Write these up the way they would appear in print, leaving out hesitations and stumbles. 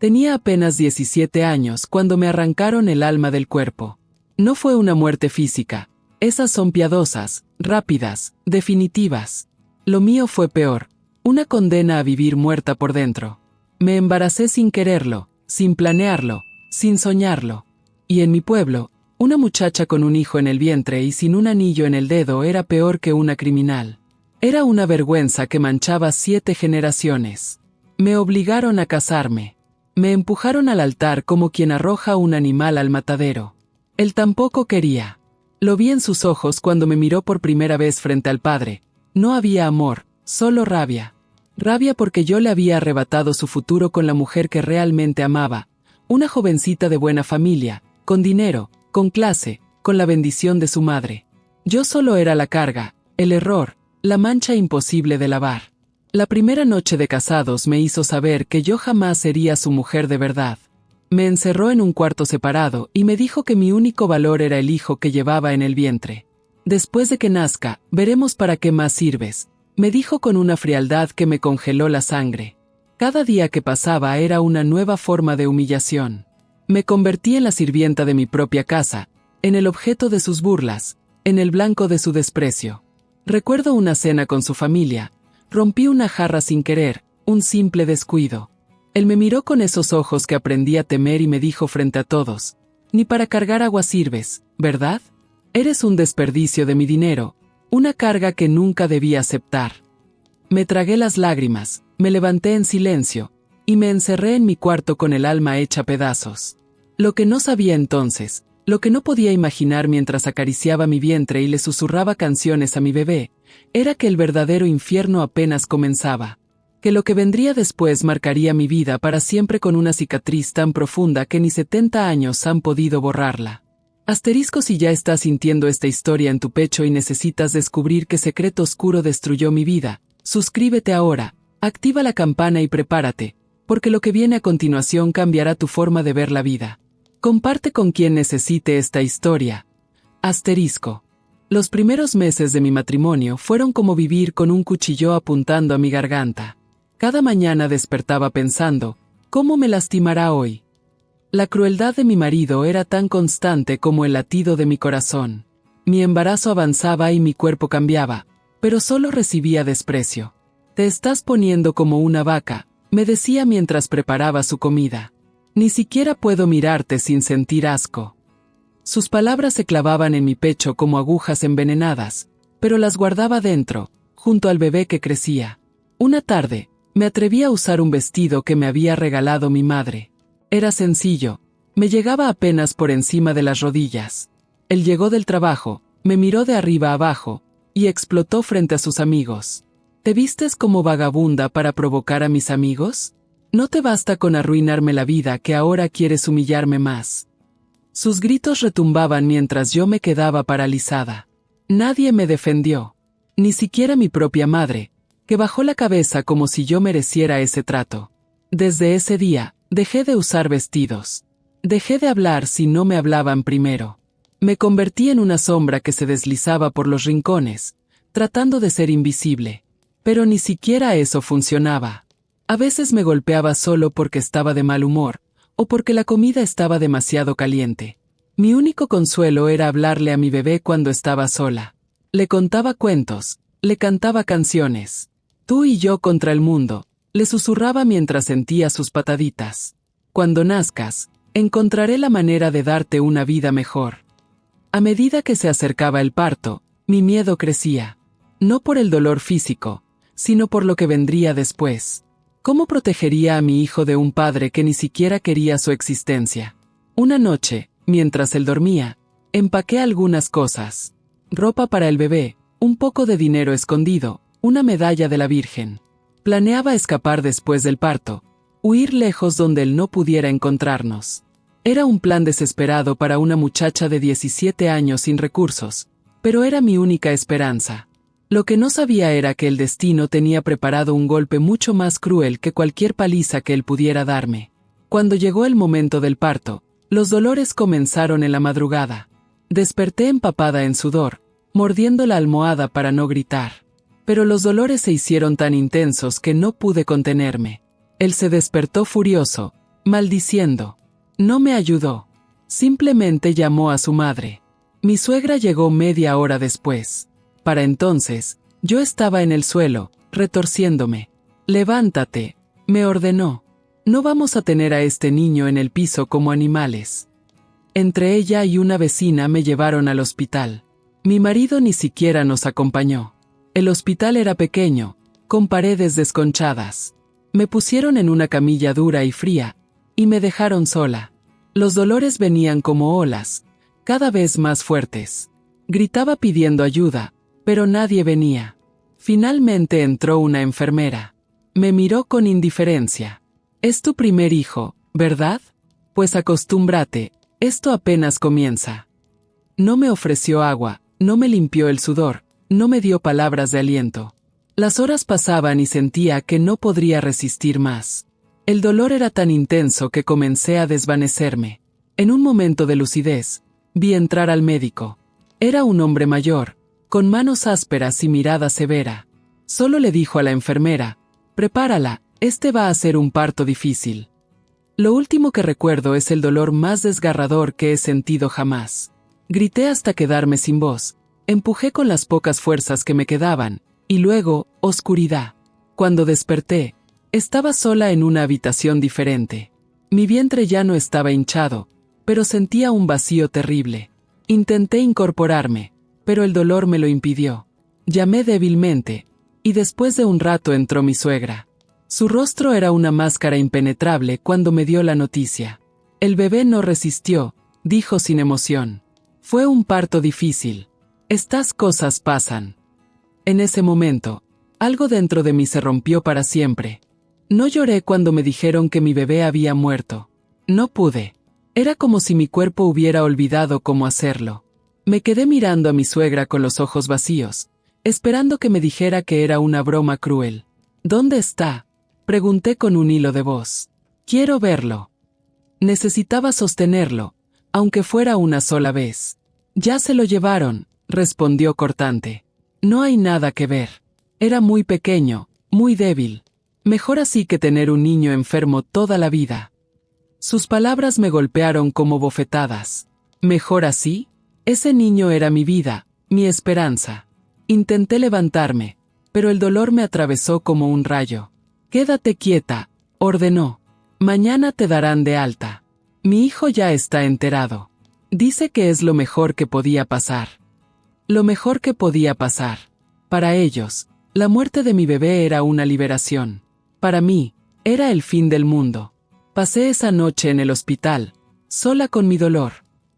Tenía apenas 17 años cuando me arrancaron el alma del cuerpo. No fue una muerte física. Esas son piadosas, rápidas, definitivas. Lo mío fue peor. Una condena a vivir muerta por dentro. Me embaracé sin quererlo, sin planearlo, sin soñarlo. Y en mi pueblo, una muchacha con un hijo en el vientre y sin un anillo en el dedo era peor que una criminal. Era una vergüenza que manchaba 7 generaciones. Me obligaron a casarme. Me empujaron al altar como quien arroja un animal al matadero. Él tampoco quería. Lo vi en sus ojos cuando me miró por primera vez frente al padre. No había amor, solo rabia. Rabia porque yo le había arrebatado su futuro con la mujer que realmente amaba. Una jovencita de buena familia, con dinero, con clase, con la bendición de su madre. Yo solo era la carga, el error, la mancha imposible de lavar. La primera noche de casados me hizo saber que yo jamás sería su mujer de verdad. Me encerró en un cuarto separado y me dijo que mi único valor era el hijo que llevaba en el vientre. Después de que nazca, veremos para qué más sirves, me dijo con una frialdad que me congeló la sangre. Cada día que pasaba era una nueva forma de humillación. Me convertí en la sirvienta de mi propia casa, en el objeto de sus burlas, en el blanco de su desprecio. Recuerdo una cena con su familia. Rompí una jarra sin querer, un simple descuido. Él me miró con esos ojos que aprendí a temer y me dijo frente a todos: ni para cargar agua sirves, ¿verdad? Eres un desperdicio de mi dinero, una carga que nunca debí aceptar. Me tragué las lágrimas, me levanté en silencio, y me encerré en mi cuarto con el alma hecha pedazos. Lo que no sabía entonces, lo que no podía imaginar mientras acariciaba mi vientre y le susurraba canciones a mi bebé, era que el verdadero infierno apenas comenzaba. Que lo que vendría después marcaría mi vida para siempre con una cicatriz tan profunda que ni 70 años han podido borrarla. Asterisco si ya estás sintiendo esta historia en tu pecho y necesitas descubrir qué secreto oscuro destruyó mi vida, suscríbete ahora, activa la campana y prepárate, porque lo que viene a continuación cambiará tu forma de ver la vida. Comparte con quien necesite esta historia. Asterisco. Los primeros meses de mi matrimonio fueron como vivir con un cuchillo apuntando a mi garganta. Cada mañana despertaba pensando, ¿cómo me lastimará hoy? La crueldad de mi marido era tan constante como el latido de mi corazón. Mi embarazo avanzaba y mi cuerpo cambiaba, pero solo recibía desprecio. Te estás poniendo como una vaca, me decía mientras preparaba su comida. Ni siquiera puedo mirarte sin sentir asco. Sus palabras se clavaban en mi pecho como agujas envenenadas, pero las guardaba dentro, junto al bebé que crecía. Una tarde, me atreví a usar un vestido que me había regalado mi madre. Era sencillo, me llegaba apenas por encima de las rodillas. Él llegó del trabajo, me miró de arriba abajo, y explotó frente a sus amigos. ¿Te vistes como vagabunda para provocar a mis amigos? ¿No te basta con arruinarme la vida que ahora quieres humillarme más? Sus gritos retumbaban mientras yo me quedaba paralizada. Nadie me defendió, ni siquiera mi propia madre, que bajó la cabeza como si yo mereciera ese trato. Desde ese día, dejé de usar vestidos. Dejé de hablar si no me hablaban primero. Me convertí en una sombra que se deslizaba por los rincones, tratando de ser invisible. Pero ni siquiera eso funcionaba. A veces me golpeaba solo porque estaba de mal humor, o porque la comida estaba demasiado caliente. Mi único consuelo era hablarle a mi bebé cuando estaba sola. Le contaba cuentos, le cantaba canciones. Tú y yo contra el mundo, le susurraba mientras sentía sus pataditas. Cuando nazcas, encontraré la manera de darte una vida mejor. A medida que se acercaba el parto, mi miedo crecía. No por el dolor físico, sino por lo que vendría después. ¿Cómo protegería a mi hijo de un padre que ni siquiera quería su existencia? Una noche, mientras él dormía, empaqué algunas cosas. Ropa para el bebé, un poco de dinero escondido, una medalla de la Virgen. Planeaba escapar después del parto, huir lejos donde él no pudiera encontrarnos. Era un plan desesperado para una muchacha de 17 años sin recursos, pero era mi única esperanza. Lo que no sabía era que el destino tenía preparado un golpe mucho más cruel que cualquier paliza que él pudiera darme. Cuando llegó el momento del parto, los dolores comenzaron en la madrugada. Desperté empapada en sudor, mordiendo la almohada para no gritar. Pero los dolores se hicieron tan intensos que no pude contenerme. Él se despertó furioso, maldiciendo. No me ayudó. Simplemente llamó a su madre. Mi suegra llegó media hora después. Para entonces, yo estaba en el suelo, retorciéndome. «Levántate», me ordenó. «No vamos a tener a este niño en el piso como animales». Entre ella y una vecina me llevaron al hospital. Mi marido ni siquiera nos acompañó. El hospital era pequeño, con paredes desconchadas. Me pusieron en una camilla dura y fría, y me dejaron sola. Los dolores venían como olas, cada vez más fuertes. Gritaba pidiendo ayuda, pero nadie venía. Finalmente entró una enfermera. Me miró con indiferencia. «Es tu primer hijo, ¿verdad? Pues acostúmbrate, esto apenas comienza». No me ofreció agua, no me limpió el sudor, no me dio palabras de aliento. Las horas pasaban y sentía que no podría resistir más. El dolor era tan intenso que comencé a desvanecerme. En un momento de lucidez, vi entrar al médico. Era un hombre mayor, con manos ásperas y mirada severa. Solo le dijo a la enfermera: «Prepárala, este va a ser un parto difícil». Lo último que recuerdo es el dolor más desgarrador que he sentido jamás. Grité hasta quedarme sin voz, empujé con las pocas fuerzas que me quedaban, y luego, oscuridad. Cuando desperté, estaba sola en una habitación diferente. Mi vientre ya no estaba hinchado, pero sentía un vacío terrible. Intenté incorporarme, pero el dolor me lo impidió. Llamé débilmente, y después de un rato entró mi suegra. Su rostro era una máscara impenetrable cuando me dio la noticia. «El bebé no resistió», dijo sin emoción. «Fue un parto difícil. Estas cosas pasan». En ese momento, algo dentro de mí se rompió para siempre. No lloré cuando me dijeron que mi bebé había muerto. No pude. Era como si mi cuerpo hubiera olvidado cómo hacerlo. Me quedé mirando a mi suegra con los ojos vacíos, esperando que me dijera que era una broma cruel. «¿Dónde está?», pregunté con un hilo de voz. «Quiero verlo». Necesitaba sostenerlo, aunque fuera una sola vez. «Ya se lo llevaron», respondió cortante. «No hay nada que ver. Era muy pequeño, muy débil. Mejor así que tener un niño enfermo toda la vida». Sus palabras me golpearon como bofetadas. ¿Mejor así? Ese niño era mi vida, mi esperanza. Intenté levantarme, pero el dolor me atravesó como un rayo. «Quédate quieta», ordenó. «Mañana te darán de alta. Mi hijo ya está enterado. Dice que es lo mejor que podía pasar». Lo mejor que podía pasar. Para ellos, la muerte de mi bebé era una liberación. Para mí, era el fin del mundo. Pasé esa noche en el hospital, sola con mi dolor.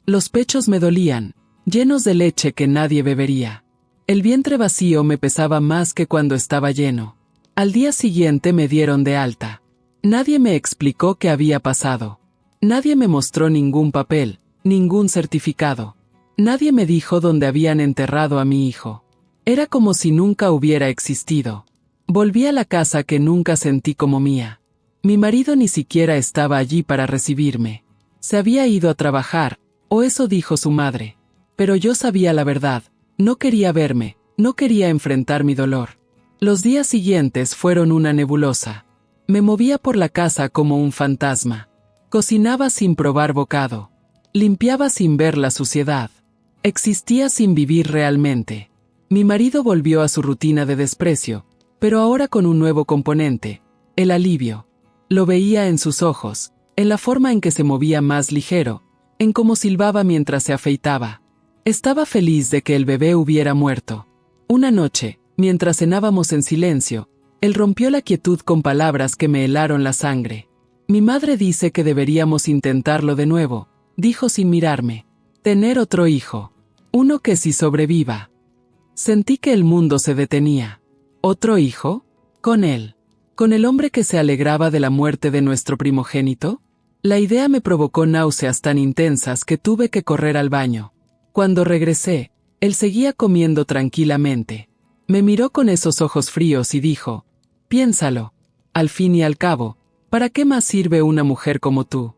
Los pechos me dolían, llenos de leche que nadie bebería. El vientre vacío me pesaba más que cuando estaba lleno. Al día siguiente me dieron de alta. Nadie me explicó qué había pasado. Nadie me mostró ningún papel, ningún certificado. Nadie me dijo dónde habían enterrado a mi hijo. Era como si nunca hubiera existido. Volví a la casa que nunca sentí como mía. Mi marido ni siquiera estaba allí para recibirme. Se había ido a trabajar, o eso dijo su madre. Pero yo sabía la verdad. No quería verme, no quería enfrentar mi dolor. Los días siguientes fueron una nebulosa. Me movía por la casa como un fantasma. Cocinaba sin probar bocado. Limpiaba sin ver la suciedad. Existía sin vivir realmente. Mi marido volvió a su rutina de desprecio, pero ahora con un nuevo componente: el alivio. Lo veía en sus ojos, en la forma en que se movía más ligero, en cómo silbaba mientras se afeitaba. Estaba feliz de que el bebé hubiera muerto. Una noche, mientras cenábamos en silencio, él rompió la quietud con palabras que me helaron la sangre. «Mi madre dice que deberíamos intentarlo de nuevo», dijo sin mirarme. «Tener otro hijo. Uno que sí sobreviva». Sentí que el mundo se detenía. ¿Otro hijo? ¿Con él? ¿Con el hombre que se alegraba de la muerte de nuestro primogénito? La idea me provocó náuseas tan intensas que tuve que correr al baño. Cuando regresé, él seguía comiendo tranquilamente. Me miró con esos ojos fríos y dijo: «Piénsalo. Al fin y al cabo, ¿para qué más sirve una mujer como tú?».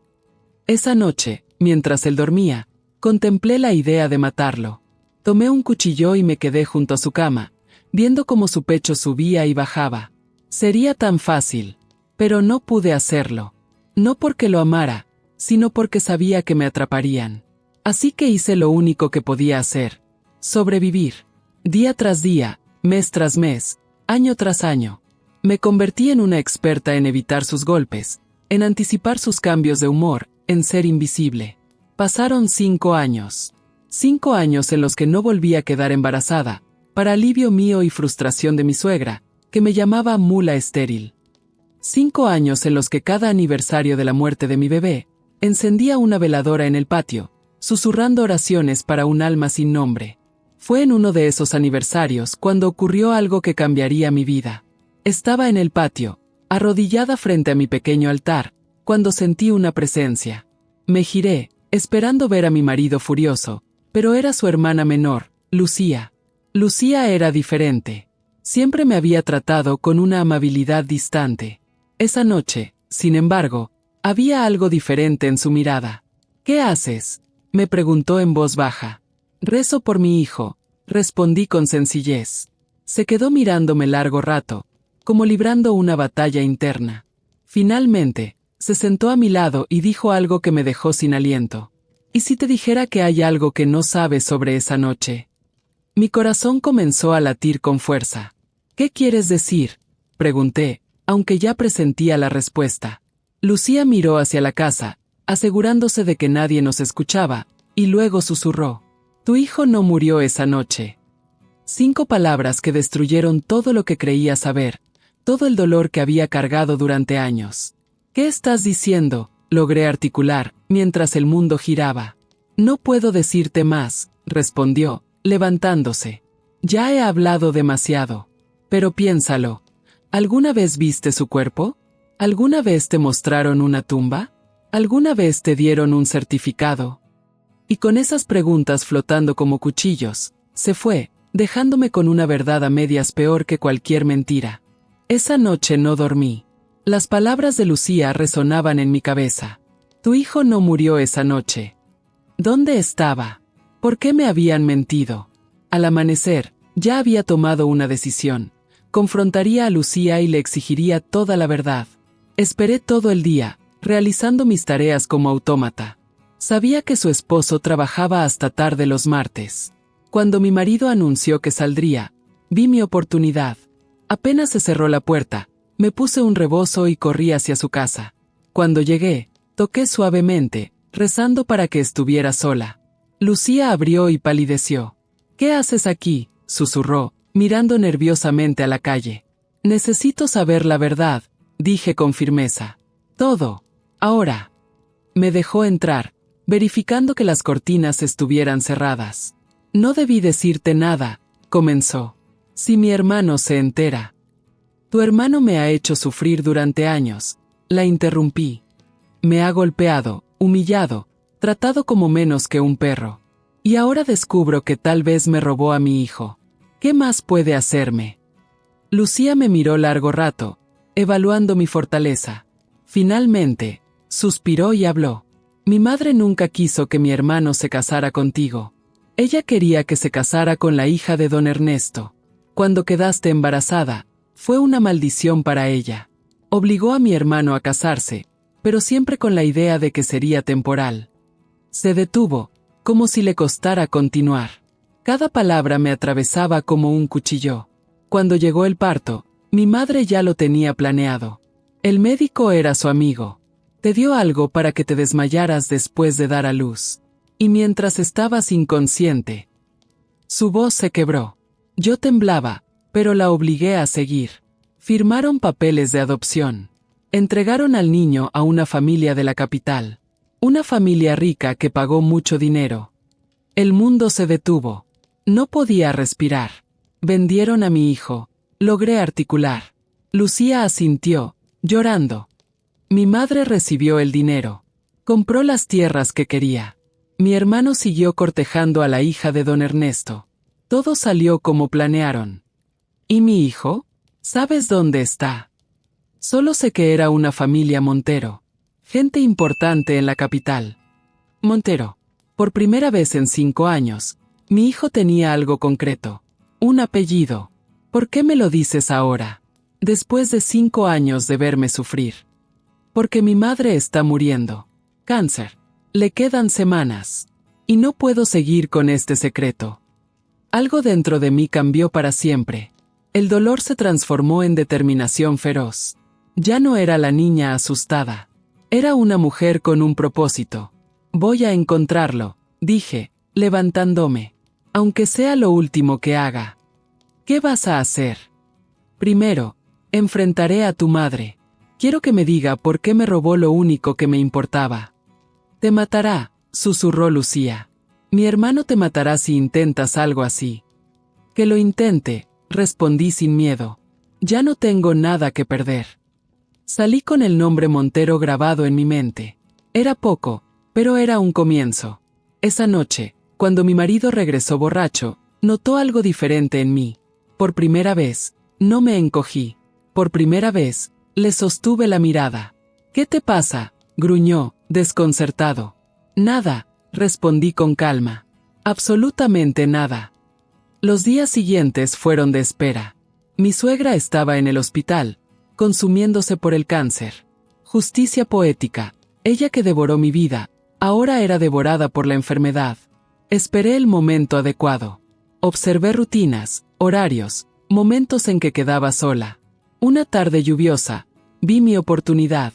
Esa noche, mientras él dormía, contemplé la idea de matarlo. Tomé un cuchillo y me quedé junto a su cama, viendo cómo su pecho subía y bajaba. Sería tan fácil. Pero no pude hacerlo. No porque lo amara, sino porque sabía que me atraparían. Así que hice lo único que podía hacer: sobrevivir. Día tras día, mes tras mes, año tras año. Me convertí en una experta en evitar sus golpes, en anticipar sus cambios de humor, en ser invisible. Pasaron 5 años. 5 años en los que no volví a quedar embarazada, para alivio mío y frustración de mi suegra, que me llamaba mula estéril. 5 años en los que cada aniversario de la muerte de mi bebé, encendía una veladora en el patio, susurrando oraciones para un alma sin nombre. Fue en uno de esos aniversarios cuando ocurrió algo que cambiaría mi vida. Estaba en el patio, arrodillada frente a mi pequeño altar, cuando sentí una presencia. Me giré, esperando ver a mi marido furioso, pero era su hermana menor, Lucía. Lucía era diferente. Siempre me había tratado con una amabilidad distante. Esa noche, sin embargo, había algo diferente en su mirada. «¿Qué haces?», me preguntó en voz baja. «Rezo por mi hijo», respondí con sencillez. Se quedó mirándome largo rato, como librando una batalla interna. Finalmente, se sentó a mi lado y dijo algo que me dejó sin aliento. «¿Y si te dijera que hay algo que no sabes sobre esa noche?». Mi corazón comenzó a latir con fuerza. «¿Qué quieres decir?», pregunté, aunque ya presentía la respuesta. Lucía miró hacia la casa, asegurándose de que nadie nos escuchaba, y luego susurró: «Tu hijo no murió esa noche». 5 palabras que destruyeron todo lo que creía saber, todo el dolor que había cargado durante años. «¿Qué estás diciendo?», logré articular, mientras el mundo giraba. «No puedo decirte más», respondió, levantándose. «Ya he hablado demasiado. Pero piénsalo. ¿Alguna vez viste su cuerpo? ¿Alguna vez te mostraron una tumba? ¿Alguna vez te dieron un certificado?». Y con esas preguntas flotando como cuchillos, se fue, dejándome con una verdad a medias peor que cualquier mentira. Esa noche no dormí. Las palabras de Lucía resonaban en mi cabeza. «Tu hijo no murió esa noche». ¿Dónde estaba? ¿Por qué me habían mentido? Al amanecer, ya había tomado una decisión. Confrontaría a Lucía y le exigiría toda la verdad. Esperé todo el día, realizando mis tareas como autómata. Sabía que su esposo trabajaba hasta tarde los martes. Cuando mi marido anunció que saldría, vi mi oportunidad. Apenas se cerró la puerta, me puse un rebozo y corrí hacia su casa. Cuando llegué, toqué suavemente, rezando para que estuviera sola. Lucía abrió y palideció. «¿Qué haces aquí?», susurró, mirando nerviosamente a la calle. «Necesito saber la verdad», dije con firmeza. «Todo. Ahora». Me dejó entrar, verificando que las cortinas estuvieran cerradas. «No debí decirte nada», comenzó. «Si mi hermano se entera». «Tu hermano me ha hecho sufrir durante años», la interrumpí. «Me ha golpeado, humillado, tratado como menos que un perro. Y ahora descubro que tal vez me robó a mi hijo. ¿Qué más puede hacerme?». Lucía me miró largo rato, evaluando mi fortaleza. Finalmente, suspiró y habló. «Mi madre nunca quiso que mi hermano se casara contigo. Ella quería que se casara con la hija de don Ernesto. Cuando quedaste embarazada, fue una maldición para ella. Obligó a mi hermano a casarse, pero siempre con la idea de que sería temporal». Se detuvo, como si le costara continuar. Cada palabra me atravesaba como un cuchillo. Cuando llegó el parto, mi madre ya lo tenía planeado. El médico era su amigo. «Te dio algo para que te desmayaras después de dar a luz. Y mientras estabas inconsciente». Su voz se quebró. Yo temblaba, pero la obligué a seguir. Firmaron papeles de adopción. Entregaron al niño a una familia de la capital. Una familia rica que pagó mucho dinero. El mundo se detuvo. No podía respirar. «Vendieron a mi hijo», logré articular. Lucía asintió, llorando. Mi madre recibió el dinero. Compró las tierras que quería. Mi hermano siguió cortejando a la hija de don Ernesto. Todo salió como planearon. ¿Y mi hijo? ¿Sabes dónde está? Solo sé que era una familia Montero. Gente importante en la capital. Montero. Por primera vez en 5 años, mi hijo tenía algo concreto. Un apellido. ¿Por qué me lo dices ahora? Después de 5 años de verme sufrir. Porque mi madre está muriendo. Cáncer. Le quedan semanas. Y no puedo seguir con este secreto. Algo dentro de mí cambió para siempre. El dolor se transformó en determinación feroz. Ya no era la niña asustada. Era una mujer con un propósito. Voy a encontrarlo, dije, levantándome. Aunque sea lo último que haga. ¿Qué vas a hacer? Primero, enfrentaré a tu madre. Quiero que me diga por qué me robó lo único que me importaba. Te matará, susurró Lucía. Mi hermano te matará si intentas algo así. Que lo intente, respondí sin miedo. Ya no tengo nada que perder. Salí con el nombre Montero grabado en mi mente. Era poco, pero era un comienzo. Esa noche, cuando mi marido regresó borracho, notó algo diferente en mí. Por primera vez, no me encogí. Por primera vez, le sostuve la mirada. ¿Qué te pasa?, gruñó, desconcertado. Nada, respondí con calma. Absolutamente nada. Los días siguientes fueron de espera. Mi suegra estaba en el hospital, consumiéndose por el cáncer. Justicia poética. Ella que devoró mi vida, ahora era devorada por la enfermedad. Esperé el momento adecuado. Observé rutinas, horarios, momentos en que quedaba sola. Una tarde lluviosa, vi mi oportunidad.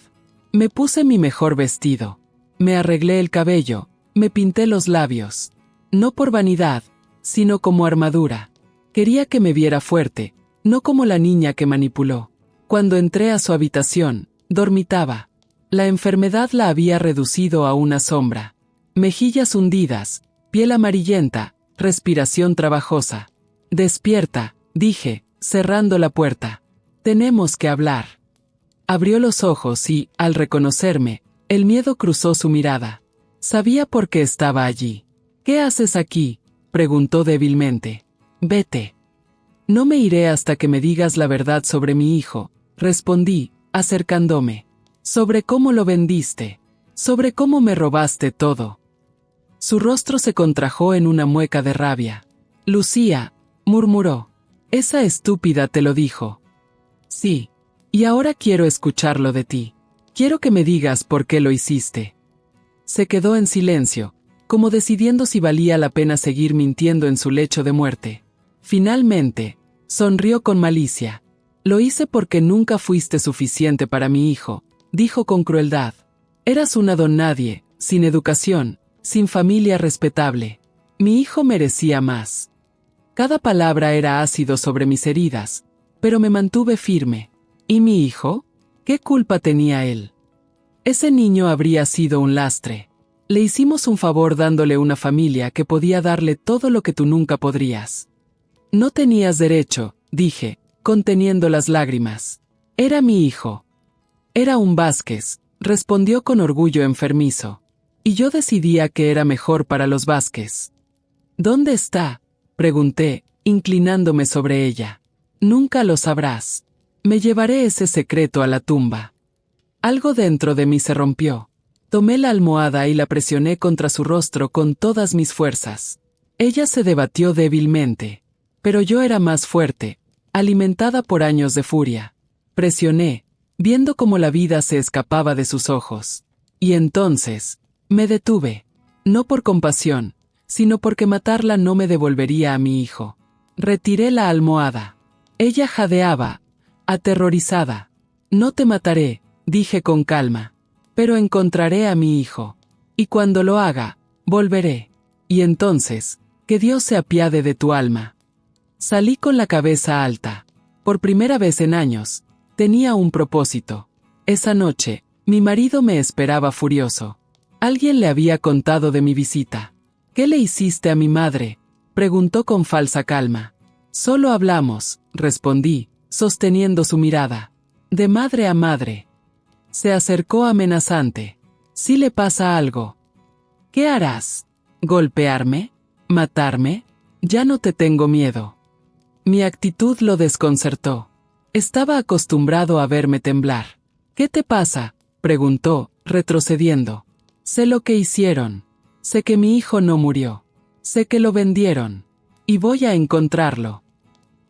Me puse mi mejor vestido. Me arreglé el cabello, me pinté los labios. No por vanidad, sino como armadura. Quería que me viera fuerte, no como la niña que manipuló. Cuando entré a su habitación, dormitaba. La enfermedad la había reducido a una sombra. Mejillas hundidas, piel amarillenta, respiración trabajosa. Despierta, dije, cerrando la puerta. Tenemos que hablar. Abrió los ojos y, al reconocerme, el miedo cruzó su mirada. Sabía por qué estaba allí. ¿Qué haces aquí?, preguntó débilmente. Vete. No me iré hasta que me digas la verdad sobre mi hijo, respondí, acercándome. Sobre cómo lo vendiste. Sobre cómo me robaste todo. Su rostro se contrajo en una mueca de rabia. Lucía, murmuró. Esa estúpida te lo dijo. Sí. Y ahora quiero escucharlo de ti. Quiero que me digas por qué lo hiciste. Se quedó en silencio, como decidiendo si valía la pena seguir mintiendo en su lecho de muerte. Finalmente, sonrió con malicia. Lo hice porque nunca fuiste suficiente para mi hijo, dijo con crueldad. Eras una don nadie, sin educación, sin familia respetable. Mi hijo merecía más. Cada palabra era ácido sobre mis heridas, pero me mantuve firme. ¿Y mi hijo? ¿Qué culpa tenía él? Ese niño habría sido un lastre. Le hicimos un favor dándole una familia que podía darle todo lo que tú nunca podrías. No tenías derecho, dije, conteniendo las lágrimas. Era mi hijo. Era un Vázquez, respondió con orgullo enfermizo. Y yo decidía que era mejor para los Vázquez. ¿Dónde está?, pregunté, inclinándome sobre ella. Nunca lo sabrás. Me llevaré ese secreto a la tumba. Algo dentro de mí se rompió. Tomé la almohada y la presioné contra su rostro con todas mis fuerzas. Ella se debatió débilmente. Pero yo era más fuerte, alimentada por años de furia. Presioné, viendo cómo la vida se escapaba de sus ojos. Y entonces, me detuve. No por compasión, sino porque matarla no me devolvería a mi hijo. Retiré la almohada. Ella jadeaba, aterrorizada. No te mataré, dije con calma. Pero encontraré a mi hijo. Y cuando lo haga, volveré. Y entonces, que Dios se apiade de tu alma. Salí con la cabeza alta. Por primera vez en años, tenía un propósito. Esa noche, mi marido me esperaba furioso. Alguien le había contado de mi visita. ¿Qué le hiciste a mi madre?, preguntó con falsa calma. Solo hablamos, respondí, sosteniendo su mirada. De madre a madre. Se acercó amenazante. Si le pasa algo. ¿Qué harás? ¿Golpearme? ¿Matarme? Ya no te tengo miedo. Mi actitud lo desconcertó. Estaba acostumbrado a verme temblar. ¿Qué te pasa?, preguntó, retrocediendo. Sé lo que hicieron. Sé que mi hijo no murió. Sé que lo vendieron. Y voy a encontrarlo.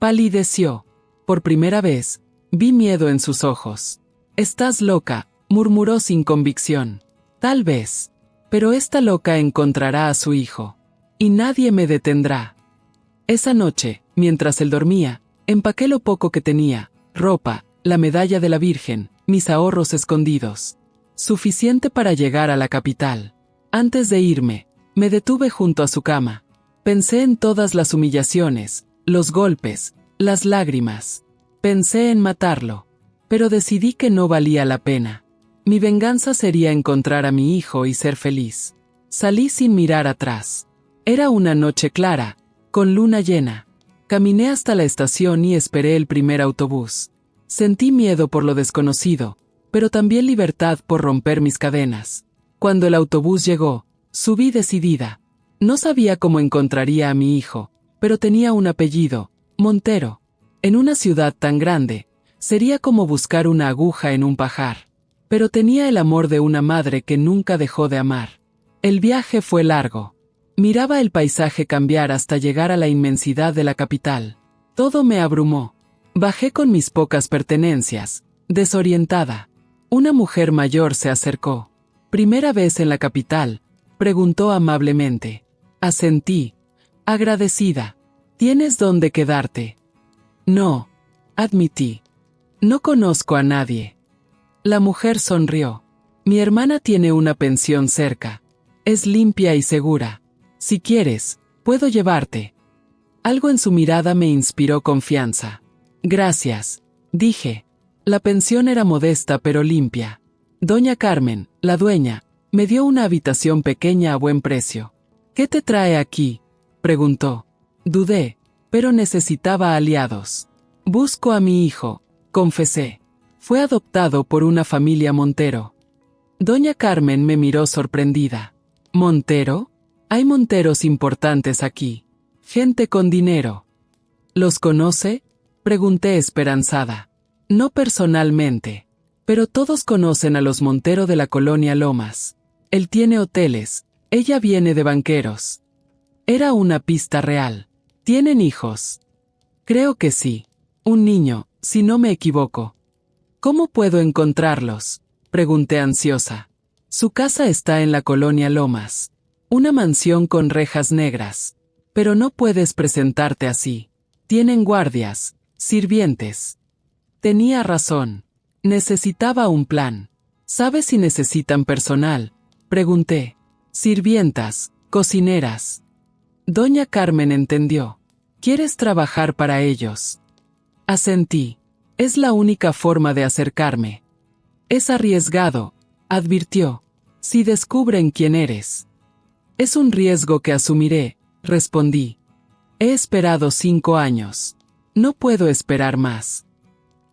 Palideció. Por primera vez, vi miedo en sus ojos. Estás loca, murmuró sin convicción. Tal vez. Pero esta loca encontrará a su hijo. Y nadie me detendrá. Esa noche, mientras él dormía, empaqué lo poco que tenía, ropa, la medalla de la Virgen, mis ahorros escondidos. Suficiente para llegar a la capital. Antes de irme, me detuve junto a su cama. Pensé en todas las humillaciones, los golpes, las lágrimas. Pensé en matarlo. Pero decidí que no valía la pena. Mi venganza sería encontrar a mi hijo y ser feliz. Salí sin mirar atrás. Era una noche clara, con luna llena. Caminé hasta la estación y esperé el primer autobús. Sentí miedo por lo desconocido, pero también libertad por romper mis cadenas. Cuando el autobús llegó, subí decidida. No sabía cómo encontraría a mi hijo, pero tenía un apellido, Montero. En una ciudad tan grande, sería como buscar una aguja en un pajar. Pero tenía el amor de una madre que nunca dejó de amar. El viaje fue largo. Miraba el paisaje cambiar hasta llegar a la inmensidad de la capital. Todo me abrumó. Bajé con mis pocas pertenencias, desorientada. Una mujer mayor se acercó. «¿Primera vez en la capital?», preguntó amablemente. Asentí, agradecida. «¿Tienes dónde quedarte?». «No», admití. «No conozco a nadie». La mujer sonrió. «Mi hermana tiene una pensión cerca. Es limpia y segura. Si quieres, puedo llevarte». Algo en su mirada me inspiró confianza. «Gracias», dije. La pensión era modesta pero limpia. Doña Carmen, la dueña, me dio una habitación pequeña a buen precio. «¿Qué te trae aquí?», preguntó. Dudé, pero necesitaba aliados. «Busco a mi hijo», confesé. «Fue adoptado por una familia Montero». Doña Carmen me miró sorprendida. «¿Montero? Hay monteros importantes aquí. Gente con dinero». «¿Los conoce?», pregunté esperanzada. «No personalmente. Pero todos conocen a los Montero de la colonia Lomas. Él tiene hoteles, ella viene de banqueros». Era una pista real. «¿Tienen hijos?». «Creo que sí. Un niño, si no me equivoco». «¿Cómo puedo encontrarlos?», pregunté ansiosa. «Su casa está en la colonia Lomas. Una mansión con rejas negras. Pero no puedes presentarte así. Tienen guardias, sirvientes». Tenía razón. Necesitaba un plan. «¿Sabes si necesitan personal?», pregunté. «Sirvientas, cocineras». Doña Carmen entendió. «¿Quieres trabajar para ellos?». Asentí. «Es la única forma de acercarme». «Es arriesgado», advirtió. «Si descubren quién eres». «Es un riesgo que asumiré», respondí. «He esperado 5 años. No puedo esperar más».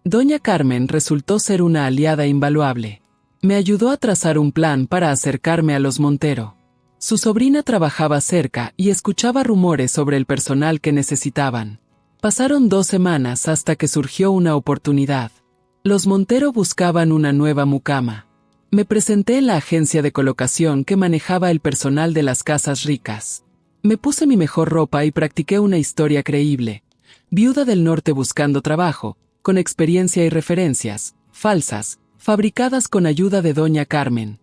Doña Carmen resultó ser una aliada invaluable. Me ayudó a trazar un plan para acercarme a los Montero. Su sobrina trabajaba cerca y escuchaba rumores sobre el personal que necesitaban. Pasaron 2 semanas hasta que surgió una oportunidad. Los Montero buscaban una nueva mucama. Me presenté en la agencia de colocación que manejaba el personal de las casas ricas. Me puse mi mejor ropa y practiqué una historia creíble. Viuda del norte buscando trabajo, con experiencia y referencias, falsas, fabricadas con ayuda de Doña Carmen.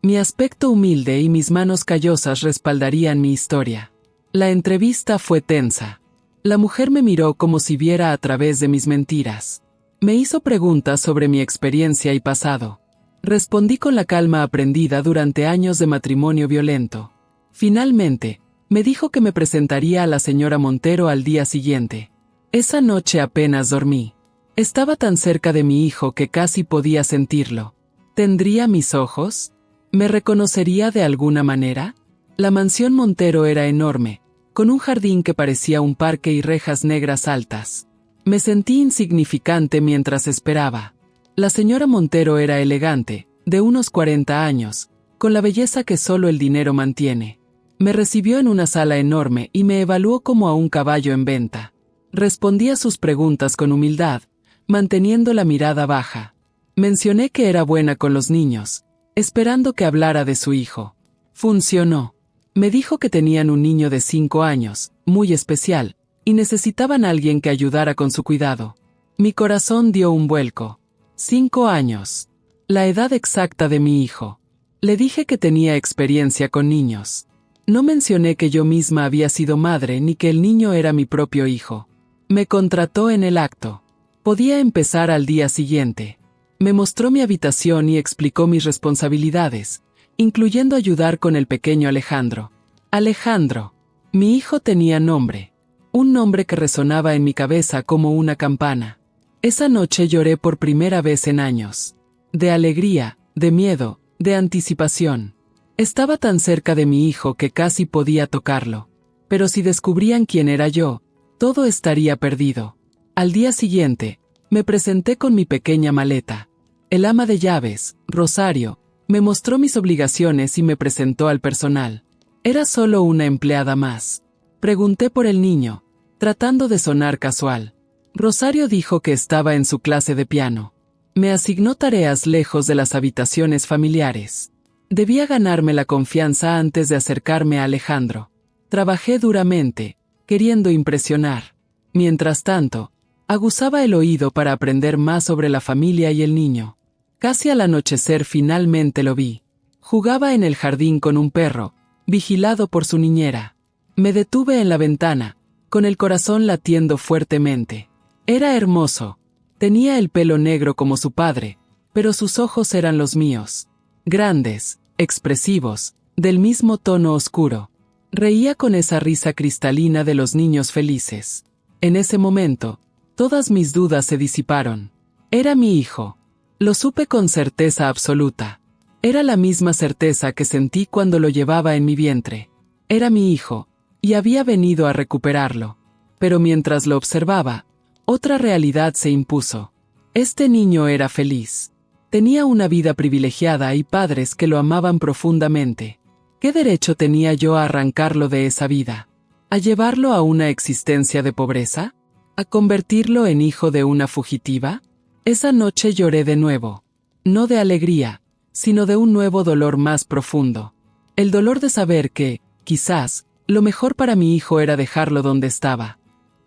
Mi aspecto humilde y mis manos callosas respaldarían mi historia. La entrevista fue tensa. La mujer me miró como si viera a través de mis mentiras. Me hizo preguntas sobre mi experiencia y pasado. Respondí con la calma aprendida durante años de matrimonio violento. Finalmente, me dijo que me presentaría a la señora Montero al día siguiente. Esa noche apenas dormí. Estaba tan cerca de mi hijo que casi podía sentirlo. ¿Tendría mis ojos? ¿Me reconocería de alguna manera? La mansión Montero era enorme, con un jardín que parecía un parque y rejas negras altas. Me sentí insignificante mientras esperaba. La señora Montero era elegante, de unos 40 años, con la belleza que solo el dinero mantiene. Me recibió en una sala enorme y me evaluó como a un caballo en venta. Respondí a sus preguntas con humildad, manteniendo la mirada baja. Mencioné que era buena con los niños, esperando que hablara de su hijo. Funcionó. Me dijo que tenían un niño de 5 años, muy especial, y necesitaban a alguien que ayudara con su cuidado. Mi corazón dio un vuelco. 5 años. La edad exacta de mi hijo. Le dije que tenía experiencia con niños. No mencioné que yo misma había sido madre ni que el niño era mi propio hijo. Me contrató en el acto. Podía empezar al día siguiente. Me mostró mi habitación y explicó mis responsabilidades, incluyendo ayudar con el pequeño Alejandro. Alejandro. Mi hijo tenía nombre. Un nombre que resonaba en mi cabeza como una campana. Esa noche lloré por primera vez en años. De alegría, de miedo, de anticipación. Estaba tan cerca de mi hijo que casi podía tocarlo. Pero si descubrían quién era yo, todo estaría perdido. Al día siguiente, me presenté con mi pequeña maleta. El ama de llaves, Rosario, me mostró mis obligaciones y me presentó al personal. Era solo una empleada más. Pregunté por el niño, tratando de sonar casual. Rosario dijo que estaba en su clase de piano. Me asignó tareas lejos de las habitaciones familiares. Debía ganarme la confianza antes de acercarme a Alejandro. Trabajé duramente, queriendo impresionar. Mientras tanto, aguzaba el oído para aprender más sobre la familia y el niño. Casi al anochecer finalmente lo vi. Jugaba en el jardín con un perro, vigilado por su niñera. Me detuve en la ventana, con el corazón latiendo fuertemente. Era hermoso. Tenía el pelo negro como su padre, pero sus ojos eran los míos. Grandes, expresivos, del mismo tono oscuro. Reía con esa risa cristalina de los niños felices. En ese momento, todas mis dudas se disiparon. Era mi hijo. Lo supe con certeza absoluta. Era la misma certeza que sentí cuando lo llevaba en mi vientre. Era mi hijo, y había venido a recuperarlo. Pero mientras lo observaba, otra realidad se impuso. Este niño era feliz. Tenía una vida privilegiada y padres que lo amaban profundamente. ¿Qué derecho tenía yo a arrancarlo de esa vida? ¿A llevarlo a una existencia de pobreza? ¿A convertirlo en hijo de una fugitiva? Esa noche lloré de nuevo. No de alegría, sino de un nuevo dolor más profundo. El dolor de saber que, quizás, lo mejor para mi hijo era dejarlo donde estaba.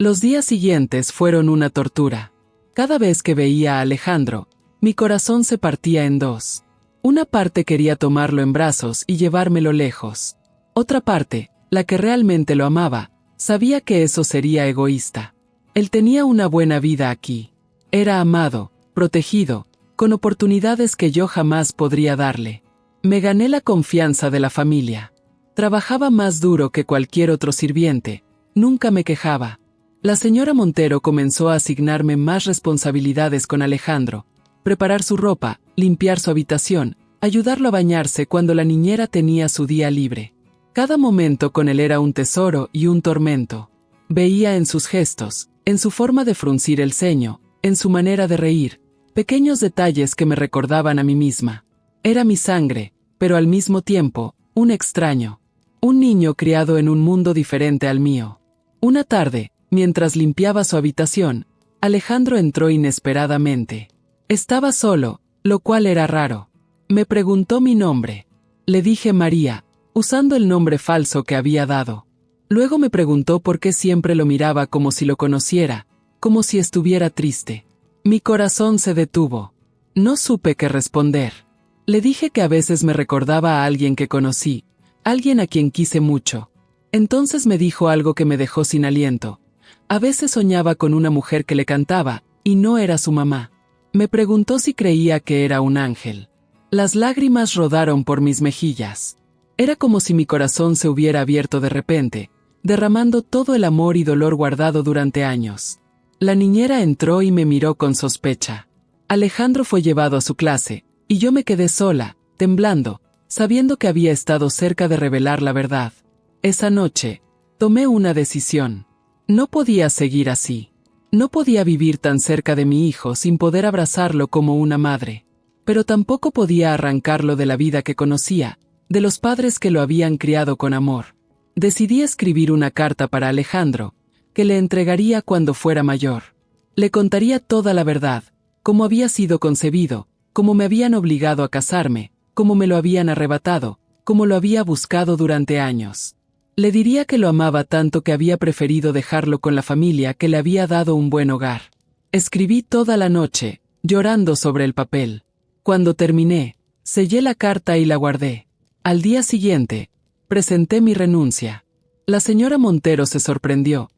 Los días siguientes fueron una tortura. Cada vez que veía a Alejandro, mi corazón se partía en dos. Una parte quería tomarlo en brazos y llevármelo lejos. Otra parte, la que realmente lo amaba, sabía que eso sería egoísta. Él tenía una buena vida aquí. Era amado, protegido, con oportunidades que yo jamás podría darle. Me gané la confianza de la familia. Trabajaba más duro que cualquier otro sirviente. Nunca me quejaba. La señora Montero comenzó a asignarme más responsabilidades con Alejandro. Preparar su ropa, limpiar su habitación, ayudarlo a bañarse cuando la niñera tenía su día libre. Cada momento con él era un tesoro y un tormento. Veía en sus gestos, en su forma de fruncir el ceño, en su manera de reír, pequeños detalles que me recordaban a mí misma. Era mi sangre, pero al mismo tiempo, un extraño. Un niño criado en un mundo diferente al mío. Una tarde, mientras limpiaba su habitación, Alejandro entró inesperadamente. Estaba solo, lo cual era raro. Me preguntó mi nombre. Le dije María, usando el nombre falso que había dado. Luego me preguntó por qué siempre lo miraba como si lo conociera, como si estuviera triste. Mi corazón se detuvo. No supe qué responder. Le dije que a veces me recordaba a alguien que conocí, alguien a quien quise mucho. Entonces me dijo algo que me dejó sin aliento. A veces soñaba con una mujer que le cantaba, y no era su mamá. Me preguntó si creía que era un ángel. Las lágrimas rodaron por mis mejillas. Era como si mi corazón se hubiera abierto de repente, derramando todo el amor y dolor guardado durante años. La niñera entró y me miró con sospecha. Alejandro fue llevado a su clase, y yo me quedé sola, temblando, sabiendo que había estado cerca de revelar la verdad. Esa noche, tomé una decisión. No podía seguir así. No podía vivir tan cerca de mi hijo sin poder abrazarlo como una madre. Pero tampoco podía arrancarlo de la vida que conocía, de los padres que lo habían criado con amor. Decidí escribir una carta para Alejandro, que le entregaría cuando fuera mayor. Le contaría toda la verdad, cómo había sido concebido, cómo me habían obligado a casarme, cómo me lo habían arrebatado, cómo lo había buscado durante años. Le diría que lo amaba tanto que había preferido dejarlo con la familia que le había dado un buen hogar. Escribí toda la noche, llorando sobre el papel. Cuando terminé, sellé la carta y la guardé. Al día siguiente, presenté mi renuncia. La señora Montero se sorprendió.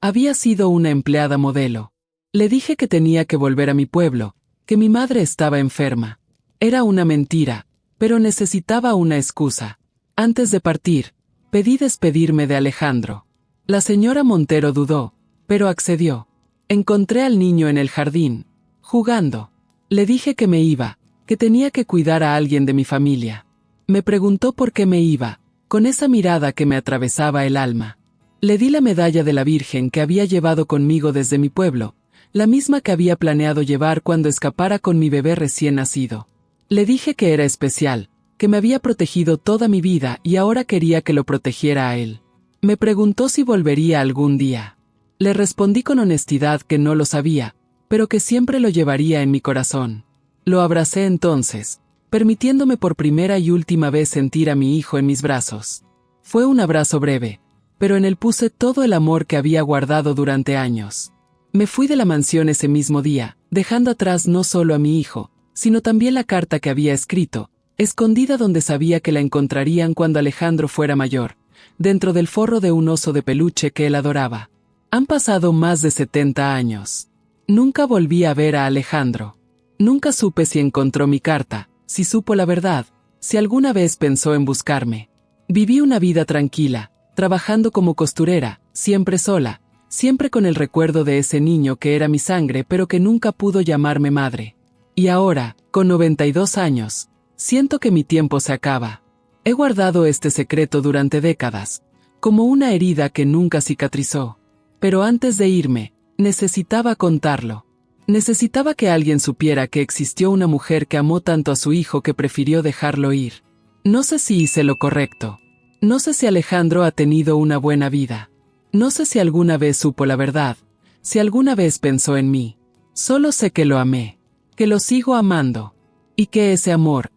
Había sido una empleada modelo. Le dije que tenía que volver a mi pueblo, que mi madre estaba enferma. Era una mentira, pero necesitaba una excusa. Antes de partir, pedí despedirme de Alejandro. La señora Montero dudó, pero accedió. Encontré al niño en el jardín, jugando. Le dije que me iba, que tenía que cuidar a alguien de mi familia. Me preguntó por qué me iba, con esa mirada que me atravesaba el alma. Le di la medalla de la Virgen que había llevado conmigo desde mi pueblo, la misma que había planeado llevar cuando escapara con mi bebé recién nacido. Le dije que era especial, que me había protegido toda mi vida y ahora quería que lo protegiera a él. Me preguntó si volvería algún día. Le respondí con honestidad que no lo sabía, pero que siempre lo llevaría en mi corazón. Lo abracé entonces, permitiéndome por primera y última vez sentir a mi hijo en mis brazos. Fue un abrazo breve, pero en él puse todo el amor que había guardado durante años. Me fui de la mansión ese mismo día, dejando atrás no solo a mi hijo, sino también la carta que había escrito, escondida donde sabía que la encontrarían cuando Alejandro fuera mayor, dentro del forro de un oso de peluche que él adoraba. Han pasado más de 70 años. Nunca volví a ver a Alejandro. Nunca supe si encontró mi carta, si supo la verdad, si alguna vez pensó en buscarme. Viví una vida tranquila, trabajando como costurera, siempre sola, siempre con el recuerdo de ese niño que era mi sangre pero que nunca pudo llamarme madre. Y ahora, con 92 años, siento que mi tiempo se acaba. He guardado este secreto durante décadas, como una herida que nunca cicatrizó. Pero antes de irme, necesitaba contarlo. Necesitaba que alguien supiera que existió una mujer que amó tanto a su hijo que prefirió dejarlo ir. No sé si hice lo correcto. No sé si Alejandro ha tenido una buena vida. No sé si alguna vez supo la verdad, si alguna vez pensó en mí. Solo sé que lo amé, que lo sigo amando, y que ese amor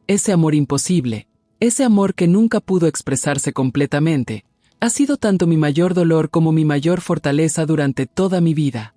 imposible, ese amor que nunca pudo expresarse completamente, ha sido tanto mi mayor dolor como mi mayor fortaleza durante toda mi vida.